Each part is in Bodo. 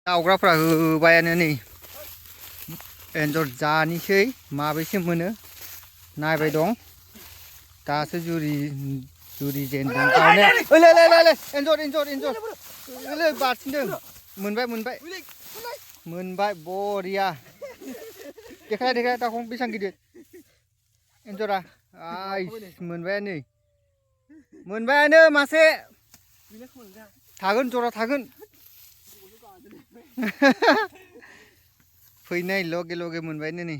दावग्राफ्रा होबायानो नै एन्जर जानोसै माबैसे मोनो नायबाय दं दासो जुरि जेनदों गावनाया ओलै एन्जर ओलै बारसिनदों मोनबाय बरिया देखाय दाखं बेसेबां गिदिर एन्जरा मोनबायानो मासे थागोन जरा थागोन फैनाय लगे मोनबायनो नै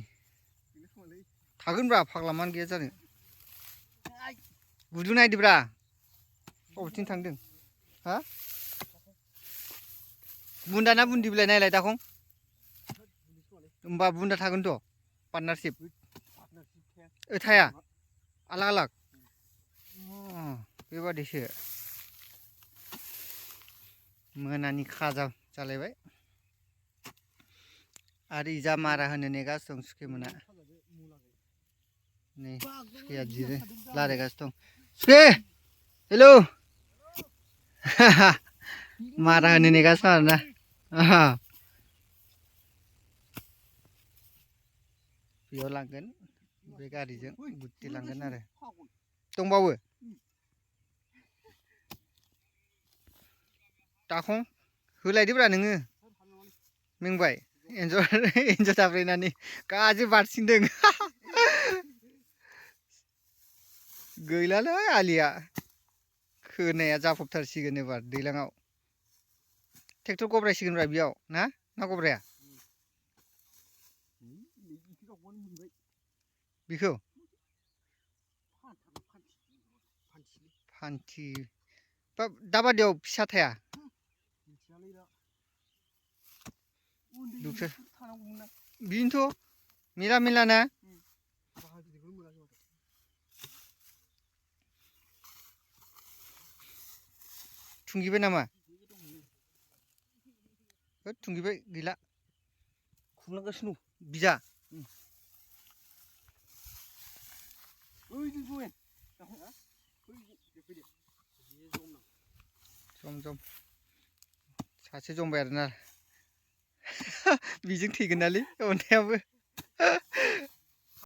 थागोनब्रा फाग्ला मानो गैया जानो गुदुं नायदोब्रा बबेथिं थांदों हा बुन्दा ना बुन्दि बिलाइ नायलाय दाखं होमबा बुन्दा थागोनथ' पार्टनारशिप थाया आलाग बेबादिसो मोनानि खाजा जालायबाय आरो इजा मारा होनो नेगासिनो दं सुखे मोना नै सुखेया जिरो रायलायगासिनो दं सुखे हेलौ मारा होनो नेगासिनो आरोना बेयाव लांगोन बे गारिजों गुथि लांगोन आरो दंबावो दाखं होलायदोब्रा नोङो मेंबाय एन्जर जाब्रायनानै गाजि बारसिनदों गैलालै आलिया खोनाया जाफबथारसिगोन एबार दैलाङाव ट्रेक्टर गब्रायसिगोनब्रा बेयाव ना गब्राया बेखौ फान्थि दाबादियाव फिसा थाया बिनोथ' मेला ना थुंगिबाय नामा थुंगिबाय गैला खुरलांगासिनो बिजा जम सासे जमबाय आरोना बेजों थैगोन नालै अननायाबो